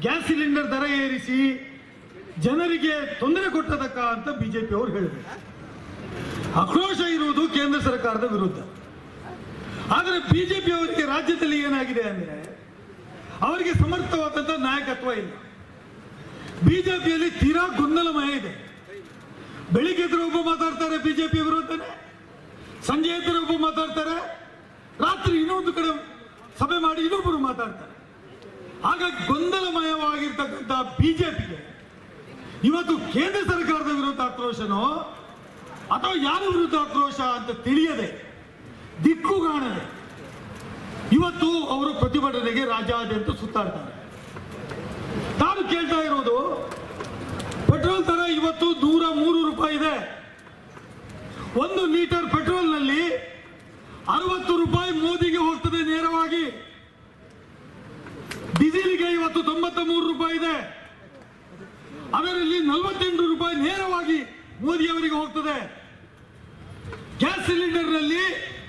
Gas cylinder ದರ ಏರಿಸಿ ಜನರಿಗೆ ತೊಂದರೆ ಕೊಟ್ಟದಕ್ಕ ಅಂತ ಬಿಜೆಪಿ ಅವರು ಹೇಳಿದರು. ಆಕ್ರೋಶ ಇರುವುದು ಕೇಂದ್ರ ಸರ್ಕಾರದ ವಿರುದ್ಧ. ಆದರೆ ಬಿಜೆಪಿ ಅವರಿಗೆ ರಾಜ್ಯದಲ್ಲಿ ಏನಾಗಿದೆ ಅಂದ್ರೆ ಅವರಿಗೆ ಸಮರ್ಥವಾದಂತಹ ನಾಯಕತ್ವ ಇಲ್ಲ. ಬಿಜೆಪಿಯಲ್ಲಿ ತೀರಾ ಗೊಂದಲಮಯ ಇದೆ. ಬೆಳಿಗ್ಗೆ ಎದುರು ಒಬ್ಬ ಮಾತಾಡ್ತಾರೆ ಬಿಜೆಪಿ ವಿರುದ್ಧನೇ, ಸಂಜೆ ಎದುರು ಒಬ್ಬ ಮಾತಾಡ್ತಾರೆ, ರಾತ್ರಿ ಇನ್ನೊಂದು ಕಡೆ ಸಭೆ ಮಾಡಿ ಇನ್ನೊಬ್ಬರು ಮಾತಾಡ್ತಾರೆ. ಹಾಗಾಗಿ ಗೊಂದಲಮಯವಾಗಿರ್ತಕ್ಕಂಥ ಬಿಜೆಪಿಗೆ ಇವತ್ತು ಕೇಂದ್ರ ಸರ್ಕಾರದ ವಿರುದ್ಧ ಆಕ್ರೋಶನೋ ಅಥವಾ ಯಾರ ವಿರುದ್ಧ ಆಕ್ರೋಶ ಅಂತ ತಿಳಿಯದೆ, ದಿಕ್ಕುಗಾಣದೆ ಇವತ್ತು ಅವರು ಪ್ರತಿಭಟನೆಗೆ ರಾಜ್ಯಾದ್ಯಂತ ಸುತ್ತಾಡ್ತಾರೆ. ನಾನು ಕೇಳ್ತಾ ಇರೋದು, ಪೆಟ್ರೋಲ್ ದರ ಇವತ್ತು 103 ರೂಪಾಯಿ ಇದೆ. 1 ಲೀಟರ್ ಪೆಟ್ರೋಲ್ನಲ್ಲಿ 60 ರೂಪಾಯಿ ಮೋದಿಗೆ ಹೋಗ್ತದೆ ನೇರವಾಗಿ. ಡೀಸೆಲ್ಗೆ ಇವತ್ತು 93 ರೂಪಾಯಿ ಇದೆ. ಅದರಲ್ಲಿ 48 ರೂಪಾಯಿ ನೇರವಾಗಿ ಮೋದಿ ಅವರಿಗೆ ಹೋಗ್ತದೆ. ಗ್ಯಾಸ್ ಸಿಲಿಂಡರ್ ನಲ್ಲಿ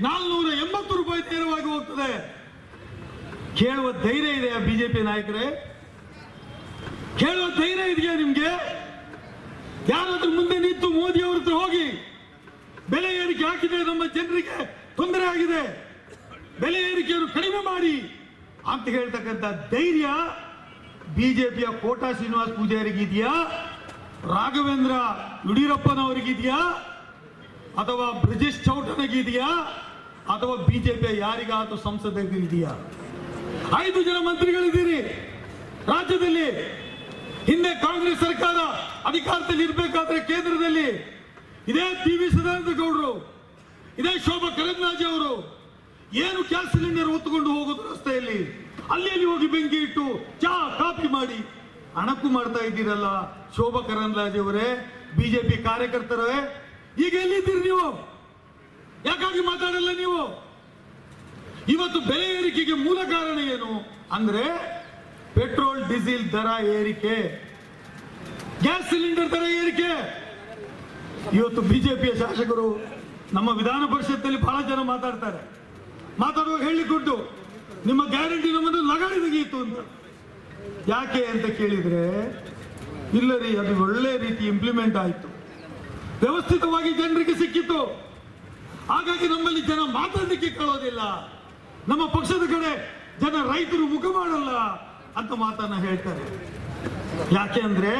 480 ರೂಪಾಯಿ ನೇರವಾಗಿ ಹೋಗ್ತದೆ. ಕೇಳುವ ಧೈರ್ಯ ಇದೆಯಾ ಬಿಜೆಪಿ ನಾಯಕರೇ? ಕೇಳುವ ಧೈರ್ಯ ಇದೆಯಾ ನಿಮ್ಗೆ? ಯಾರಾದ್ರೂ ಮುಂದೆ ನಿಂತು ಮೋದಿ ಅವ್ರ ಹತ್ರ ಹೋಗಿ ಬೆಲೆ ಏರಿಕೆ ಹಾಕಿದೆ, ನಮ್ಮ ಜನರಿಗೆ ತೊಂದರೆ ಆಗಿದೆ, ಬೆಲೆ ಏರಿಕೆಯನ್ನು ಕಡಿಮೆ ಮಾಡಿ ಅಂತ ಹೇಳ್ತಕ್ಕಂಥ ಧೈರ್ಯ ಬಿಜೆಪಿಯ ಕೋಟಾ ಶ್ರೀನಿವಾಸ್ ಪೂಜಾರಿಗಿದೆಯಾ, ರಾಘವೇಂದ್ರ ಯಡಿಯೂರಪ್ಪನವರಿಗಿದೆಯಾ, ಅಥವಾ ಬ್ರಿಜೇಶ್ ಚೌಟನಿಗಿದೆಯಾ, ಅಥವಾ ಬಿಜೆಪಿಯ ಯಾರಿಗಾದ್ರೂ ಸಂಸದರಿಗೆ ಇದೆಯಾ? 5 ಜನ ಮಂತ್ರಿಗಳಿದ್ದೀರಿ ರಾಜ್ಯದಲ್ಲಿ. ಹಿಂದೆ ಕಾಂಗ್ರೆಸ್ ಸರ್ಕಾರ ಅಧಿಕಾರದಲ್ಲಿ ಇರಬೇಕಾದ್ರೆ ಕೇಂದ್ರದಲ್ಲಿ ಇದೇ ಟಿ.ವಿ. ಸದಾನಂದ ಗೌಡರು, ಇದೇ ಶೋಭಾ ಕರಂದ್ಲಾಜೆ ಅವರು ಏನು ಗ್ಯಾಸ್ ಸಿಲಿಂಡರ್ ಹೊತ್ತುಕೊಂಡು ಹೋಗೋದು ರಸ್ತೆಯಲ್ಲಿ, ಅಲ್ಲಿ ಹೋಗಿ ಬೆಂಕಿ ಇಟ್ಟು ಚಾ ಕಾಫಿ ಮಾಡಿ ಅಣಕು ಮಾಡ್ತಾ ಇದ್ದೀರಲ್ಲ ಶೋಭಾ ಕರಂದ್ಲಾಜೆ ಅವರೇ, ಬಿಜೆಪಿ ಕಾರ್ಯಕರ್ತರೇ, ಈಗ ಎಲ್ಲಿದ್ದೀರಿ ನೀವು? ಯಾಕಾಗಿ ಮಾತಾಡಲ್ಲ ನೀವು? ಇವತ್ತು ಬೆಲೆ ಏರಿಕೆಗೆ ಮೂಲ ಕಾರಣ ಏನು ಅಂದ್ರೆ ಪೆಟ್ರೋಲ್ ಡೀಸೆಲ್ ದರ ಏರಿಕೆ, ಗ್ಯಾಸ್ ಸಿಲಿಂಡರ್ ದರ ಏರಿಕೆ. ಇವತ್ತು ಬಿಜೆಪಿಯ ಶಾಸಕರು ನಮ್ಮ ವಿಧಾನ ಪರಿಷತ್ತಲ್ಲಿ ಬಹಳ ಜನ ಮಾತಾಡ್ತಾರೆ. ಮಾತಾಡುವಾಗ ಹೇಳಿಕೊಟ್ಟು ನಿಮ್ಮ ಗ್ಯಾರಂಟಿ ನಮ್ಮದು ಲಗಾಡಿ ತೆಗೆಯಿತು ಅಂತ. ಯಾಕೆ ಅಂತ ಕೇಳಿದ್ರೆ, ಇಲ್ಲ ರೀ, ಅದು ಒಳ್ಳೆ ರೀತಿ ಇಂಪ್ಲಿಮೆಂಟ್ ಆಯಿತು, ವ್ಯವಸ್ಥಿತವಾಗಿ ಜನರಿಗೆ ಸಿಕ್ಕಿತ್ತು, ಹಾಗಾಗಿ ನಮ್ಮಲ್ಲಿ ಜನ ಮಾತಾಡಲಿಕ್ಕೆ ಕೇಳೋದಿಲ್ಲ, ನಮ್ಮ ಪಕ್ಷದ ಕಡೆ ಜನ ರೈತರು ಮುಖ ಮಾಡಲ್ಲ ಅಂತ ಮಾತನ್ನ ಹೇಳ್ತಾರೆ. ಯಾಕೆ ಅಂದ್ರೆ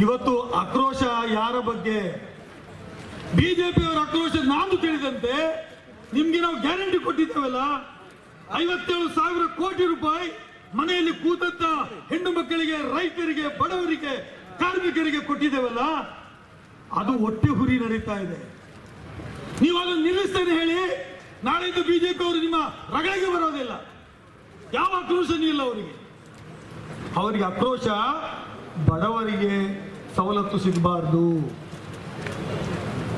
ಇವತ್ತು ಆಕ್ರೋಶ ಯಾರ ಬಗ್ಗೆ? ಬಿಜೆಪಿಯವರ ಆಕ್ರೋಶ. ನಾನು ತಿಳಿದಂತೆ ನಿಮ್ಗೆ ನಾವು ಗ್ಯಾರಂಟಿ ಕೊಟ್ಟಿದ್ದೇವಲ್ಲ, 57,000 ಕೋಟಿ ರೂಪಾಯಿ ಮನೆಯಲ್ಲಿ ಕೂತಂತ ಹೆಣ್ಣು ಮಕ್ಕಳಿಗೆ, ರೈತರಿಗೆ, ಬಡವರಿಗೆ, ಕಾರ್ಮಿಕರಿಗೆ ಕೊಟ್ಟಿದ್ದೇವಲ್ಲ, ಅದು ಹೊಟ್ಟೆ ಹುರಿ ನಡೀತಾ ಇದೆ. ನೀವು ಅದನ್ನು ನಿಲ್ಲಿಸ್ತೇನೆ ಹೇಳಿ, ನಾಳೆಯಿಂದ ಬಿಜೆಪಿ ಅವರು ನಿಮ್ಮ ರಗಳಿಗೆ ಬರೋದಿಲ್ಲ. ಯಾವ ಆಕ್ರೋಶನೂ ಇಲ್ಲ ಅವರಿಗೆ. ಅವರಿಗೆ ಆಕ್ರೋಶ ಬಡವರಿಗೆ ಸವಲತ್ತು ಸಿಗಬಾರ್ದು.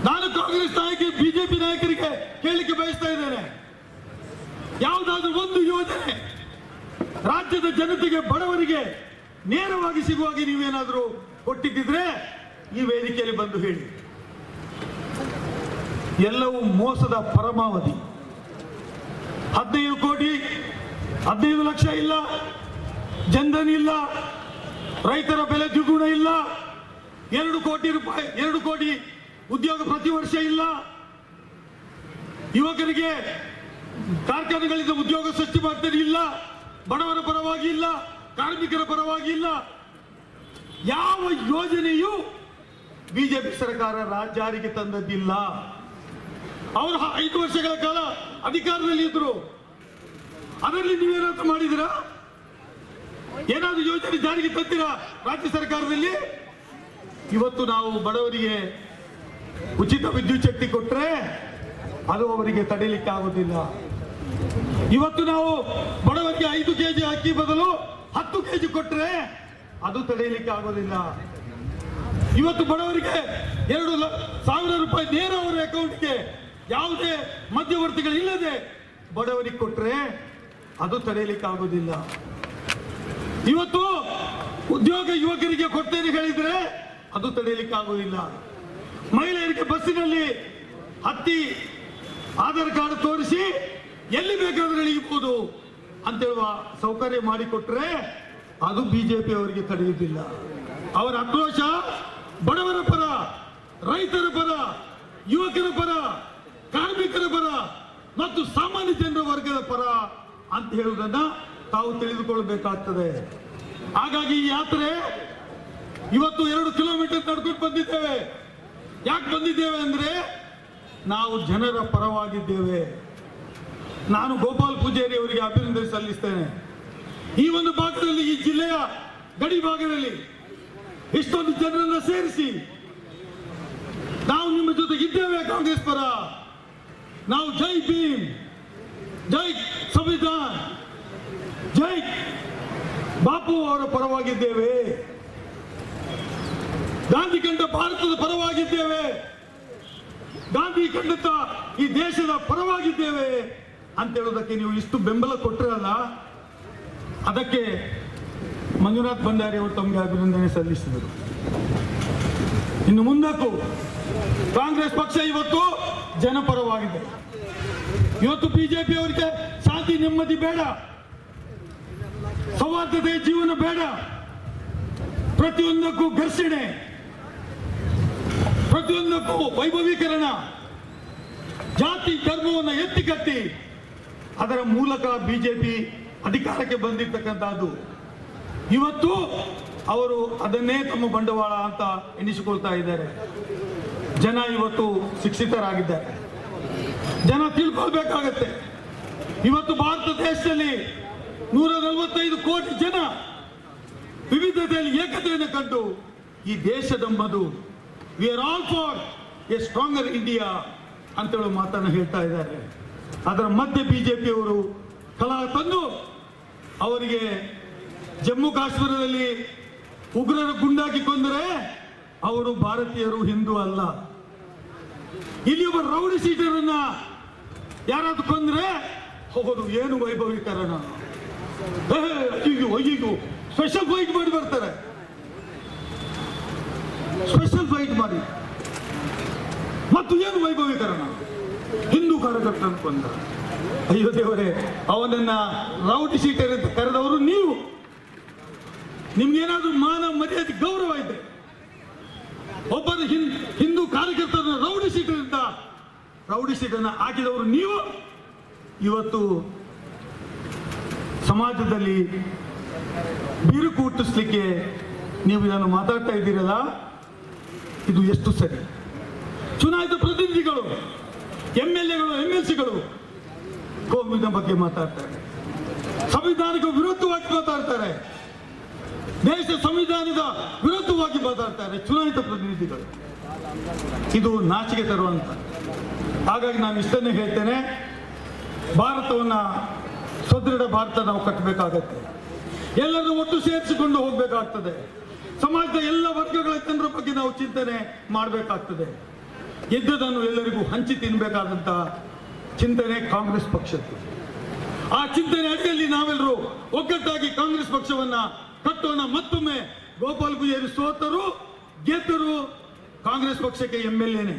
ನಾನು ಕಾಂಗ್ರೆಸ್ ನಾಯಕ, ಬಿಜೆಪಿ ನಾಯಕರಿಗೆ ಕೇಳಲಿಕ್ಕೆ ಬಯಸ್ತಾ ಇದ್ದೇನೆ, ಯಾವುದಾದ್ರೂ ಒಂದು ಯೋಜನೆ ರಾಜ್ಯದ ಜನತೆಗೆ, ಬಡವರಿಗೆ ನೇರವಾಗಿ ಸಿಗುವಾಗಿ ನೀವೇನಾದರೂ ಕೊಟ್ಟಿದ್ದಿದ್ರೆ ಈ ವೇದಿಕೆಯಲ್ಲಿ ಬಂದು ಹೇಳಿ. ಎಲ್ಲವೂ ಮೋಸದ ಪರಮಾವಧಿ. 15 ಕೋಟಿ 15 ಲಕ್ಷ ಇಲ್ಲ, ಜನ್ಧನ್ ಇಲ್ಲ, ರೈತರ ಬೆಲೆ ದ್ವಿಗುಣ ಇಲ್ಲ, 2 ಕೋಟಿ ರೂಪಾಯಿ 2 ಕೋಟಿ ಉದ್ಯೋಗ ಪ್ರತಿ ವರ್ಷ ಇಲ್ಲ, ಯುವಕರಿಗೆ ಕಾರ್ಖಾನೆಗಳಿಂದ ಉದ್ಯೋಗ ಸೃಷ್ಟಿ ಮಾಡ್ತಾರೆ ಇಲ್ಲ, ಬಡವರ ಪರವಾಗಿ ಇಲ್ಲ, ಕಾರ್ಮಿಕರ ಪರವಾಗಿ ಇಲ್ಲ. ಯಾವ ಯೋಜನೆಯೂ ಬಿಜೆಪಿ ಸರ್ಕಾರ ಜಾರಿಗೆ ತಂದದ್ದಿಲ್ಲ. ಅವರು 5 ವರ್ಷಗಳ ಕಾಲ ಅಧಿಕಾರದಲ್ಲಿ ಇದ್ರು. ಅದರಲ್ಲಿ ನೀವೇನಾದ್ರೂ ಮಾಡಿದಿರಾ? ಏನಾದ್ರೂ ಯೋಜನೆ ಜಾರಿಗೆ ತಂದಿರಾ ರಾಜ್ಯ ಸರ್ಕಾರದಲ್ಲಿ? ಇವತ್ತು ನಾವು ಬಡವರಿಗೆ ಉಚಿತ ವಿದ್ಯುತ್ ಶಕ್ತಿ ಕೊಟ್ಟರೆ ಅದು ಅವರಿಗೆ ತಡೆಯಲಿಕ್ಕೆ ಆಗುವುದಿಲ್ಲ. ಇವತ್ತು ನಾವು ಬಡವರಿಗೆ 5 ಕೆಜಿ ಅಕ್ಕಿ ಬದಲು 10 ಕೆಜಿ ಕೊಟ್ಟರೆ ಅದು ತಡೆಯಲಿಕ್ಕೆ ಆಗೋದಿಲ್ಲ. ಇವತ್ತು ಬಡವರಿಗೆ 2,000 ರೂಪಾಯಿ ನೇರ ಅವರ ಅಕೌಂಟ್ಗೆ ಯಾವುದೇ ಮಧ್ಯವರ್ತಿಗಳಿಲ್ಲದೆ ಬಡವರಿಗೆ ಕೊಟ್ಟರೆ ಅದು ತಡೆಯಲಿಕ್ಕೆ ಆಗೋದಿಲ್ಲ. ಇವತ್ತು ಉದ್ಯೋಗ ಯುವಕರಿಗೆ ಕೊಡ್ತೇನೆ ಹೇಳಿದ್ರೆ ಅದು ತಡೆಯಲಿಕ್ಕೆ ಆಗೋದಿಲ್ಲ. ಮಹಿಳೆಯರಿಗೆ ಬಸ್ಸಿನಲ್ಲಿ ಹತ್ತಿ ಆಧಾರ್ ಕಾರ್ಡ್ ತೋರಿಸಿ ಎಲ್ಲಿ ಬೇಕಾದ್ರೆ ಇಳಿಬಹುದು ಅಂತ ಹೇಳುವ ಸೌಕರ್ಯ ಮಾಡಿಕೊಟ್ರೆ ಅದು ಬಿಜೆಪಿ ಅವರಿಗೆ ತಡೆಯುವುದಿಲ್ಲ. ಅವರ ಆಕ್ರೋಶ ಬಡವರ ಪರ, ರೈತರ ಪರ, ಯುವಕರ ಪರ, ಕಾರ್ಮಿಕರ ಪರ ಮತ್ತು ಸಾಮಾನ್ಯ ಜನರ ವರ್ಗದ ಪರ ಅಂತ ಹೇಳುವುದನ್ನ ತಾವು ತಿಳಿದುಕೊಳ್ಳಬೇಕಾಗ್ತದೆ. ಹಾಗಾಗಿ ಈ ಯಾತ್ರೆ ಇವತ್ತು 2 ಕಿಲೋಮೀಟರ್ ನಡ್ಕೊಂಡು ಬಂದಿದ್ದೇವೆ. ಯಾಕೆ ಬಂದಿದ್ದೇವೆ ಅಂದ್ರೆ ನಾವು ಜನರ ಪರವಾಗಿದ್ದೇವೆ. ನಾನು ಗೋಪಾಲ್ ಪೂಜಾರಿ ಅವರಿಗೆ ಅಭಿನಂದನೆ ಸಲ್ಲಿಸ್ತೇನೆ. ಈ ಒಂದು ಭಾಗದಲ್ಲಿ, ಈ ಜಿಲ್ಲೆಯ ಗಡಿ ಭಾಗದಲ್ಲಿ ಇಷ್ಟೊಂದು ಜನರನ್ನ ಸೇರಿಸಿ ನಾವು ನಿಮ್ಮ ಜೊತೆ ಇದ್ದೇವೆ. ಕಾಂಗ್ರೆಸ್ ಪರ ನಾವು ಜೈ ಭೀಮ್, ಜೈ ಸಂವಿಧಾನ, ಜೈ ಬಾಪು ಅವರ ಪರವಾಗಿದ್ದೇವೆ. ಗಾಂಧಿ ಕಂಡ ಭಾರತದ ಪರವಾಗಿದ್ದೇವೆ. ಗಾಂಧಿ ಕಂಡಂತ ಈ ದೇಶದ ಪರವಾಗಿದ್ದೇವೆ ಅಂತ ಹೇಳೋದಕ್ಕೆ ನೀವು ಇಷ್ಟು ಬೆಂಬಲ ಕೊಟ್ಟರಲ್ಲ, ಅದಕ್ಕೆ ಮಂಜುನಾಥ್ ಭಂಡಾರಿ ಅವರು ತಮಗೆ ಅಭಿನಂದನೆ ಸಲ್ಲಿಸಿದರು. ಇನ್ನು ಮುಂದಕ್ಕೂ ಕಾಂಗ್ರೆಸ್ ಪಕ್ಷ ಇವತ್ತು ಜನಪರವಾಗಿದೆ. ಇವತ್ತು ಬಿಜೆಪಿ ಅವರಿಗೆ ಶಾಂತಿ ನೆಮ್ಮದಿ ಬೇಡ, ಸೌಹಾರ್ದತೆಯ ಜೀವನ ಬೇಡ, ಪ್ರತಿಯೊಂದಕ್ಕೂ ಘರ್ಷಣೆ, ಪ್ರತಿಯೊಂದಕ್ಕೂ ವೈಭವೀಕರಣ, ಜಾತಿ ಧರ್ಮವನ್ನು ಎತ್ತಿಕಟ್ಟಿ ಅದರ ಮೂಲಕ ಬಿಜೆಪಿ ಅಧಿಕಾರಕ್ಕೆ ಬಂದಿರ್ತಕ್ಕಂಥದ್ದು. ಇವತ್ತು ಅವರು ಅದನ್ನೇ ತಮ್ಮ ಬಂಡವಾಳ ಅಂತ ಎನಿಸಿಕೊಳ್ತಾ ಇದ್ದಾರೆ. ಜನ ಇವತ್ತು ಶಿಕ್ಷಿತರಾಗಿದ್ದಾರೆ. ಜನ ತಿಳ್ಕೊಳ್ಬೇಕಾಗತ್ತೆ. ಇವತ್ತು ಭಾರತ ದೇಶದಲ್ಲಿ 145 ಕೋಟಿ ಜನ ವಿವಿಧತೆಯಲ್ಲಿ ಏಕತೆಯನ್ನು ಕಂಡು ಈ ದೇಶದೆಂಬುದು we are all for a stronger India ಅಂತೇಳಿ ಮಾತನ್ನು ಹೇಳ್ತಾ ಇದ್ದಾರೆ. ಅದರ ಮಧ್ಯೆ ಬಿಜೆಪಿಯವರು ಕಲಹ ತಂದು ಅವರಿಗೆ ಜಮ್ಮು ಕಾಶ್ಮೀರದಲ್ಲಿ ಉಗ್ರರ ಗುಂಡಾಗಿ ಕೊಂದರೆ ಅವರು ಭಾರತೀಯರು, ಹಿಂದೂ ಅಲ್ಲ. ಇಲ್ಲಿ ಒಬ್ಬ ರೌಡಿ ಶೀಟರನ್ನ ಯಾರಾದ್ರೂ ಕೊಂದ್ರೆ ಅವರು ಏನು ವೈಭವೀಕರಣ, ಅಯ್ಯೋ ಸ್ಪೆಷಲ್ ಫೈಟ್ ಮಾಡಿ ಬರ್ತಾರೆ. ಸ್ಪೆಷಲ್ ಫೈಟ್ ಮಾಡಿ ಮತ್ತು ಏನು ವೈಭವೀಕರಣ, ಹಿಂದೂ ಕಾರ್ಯಕರ್ತನ ಕೊಂದ. ಅಯ್ಯೋ ದೇವರೇ, ಅವನನ್ನ ರೌಡಿ ಶೀಟರ್ ಅಂತ ಕರೆದವರು ನೀವು. ನಿಮ್ಗೇನಾದ್ರೂ ಮಾನ ಮರ್ಯಾದೆ ಗೌರವ ಇದೆ, ಒಬ್ಬರ ಹಿಂದೂ ಕಾರ್ಯಕರ್ತರನ್ನ ರೌಡಿ ಶೀಟರ್ನ ಹಾಕಿದವರು ನೀವು. ಇವತ್ತು ಸಮಾಜದಲ್ಲಿ ಬಿರುಕು ಹುಟ್ಟಿಸ್ಲಿಕ್ಕೆ ನೀವು ಇದನ್ನು ಮಾತಾಡ್ತಾ ಇದ್ದೀರಲ್ಲ, ಇದು ಎಷ್ಟು ಸರಿ? ಚುನಾಯಿತ ಪ್ರತಿನಿಧಿಗಳು, MLAಗಳು, MLCಗಳು ಕೋಮಿನ ಬಗ್ಗೆ ಮಾತಾಡ್ತಾರೆ, ಸಂವಿಧಾನಕ್ಕೆ ವಿರುದ್ಧವಾಗಿ ಮಾತಾಡ್ತಾರೆ, ದೇಶ ಸಂವಿಧಾನದ ವಿರುದ್ಧವಾಗಿ ಮಾತಾಡ್ತಾರೆ ಚುನಾಯಿತ ಪ್ರತಿನಿಧಿಗಳು. ಇದು ನಾಚಿಕೆ ತರುವಂತ. ಹಾಗಾಗಿ ನಾನು ಇಷ್ಟನ್ನೇ ಹೇಳ್ತೇನೆ, ಭಾರತವನ್ನ ಸುದೃಢ ಭಾರತ ನಾವು ಕಟ್ಟಬೇಕಾಗತ್ತೆ. ಎಲ್ಲರೂ ಒಟ್ಟು ಸೇರಿಸಿಕೊಂಡು ಹೋಗ್ಬೇಕಾಗ್ತದೆ. ಸಮಾಜದ ಎಲ್ಲ ವರ್ಗಗಳ ಜನರ ಬಗ್ಗೆ ನಾವು ಚಿಂತನೆ ಮಾಡಬೇಕಾಗ್ತದೆ. ಇದ್ದದನ್ನು ಎಲ್ಲರಿಗೂ ಹಂಚಿ ತಿನ್ನಬೇಕಾದಂತ ಚಿಂತನೆ ಕಾಂಗ್ರೆಸ್ ಪಕ್ಷದ್ದು. ಆ ಚಿಂತನೆ ಅಡಿಯಲ್ಲಿ ನಾವೆಲ್ಲರೂ ಒಗ್ಗಟ್ಟಾಗಿ ಕಾಂಗ್ರೆಸ್ ಪಕ್ಷವನ್ನ ಕಟ್ಟೋಣ. ಮತ್ತೊಮ್ಮೆ ಗೋಪಾಲ್ ಪೂಜಾರಿ ಸೋತರು ಗೆದ್ದರು, ಕಾಂಗ್ರೆಸ್ ಪಕ್ಷಕ್ಕೆ MLAನೇ.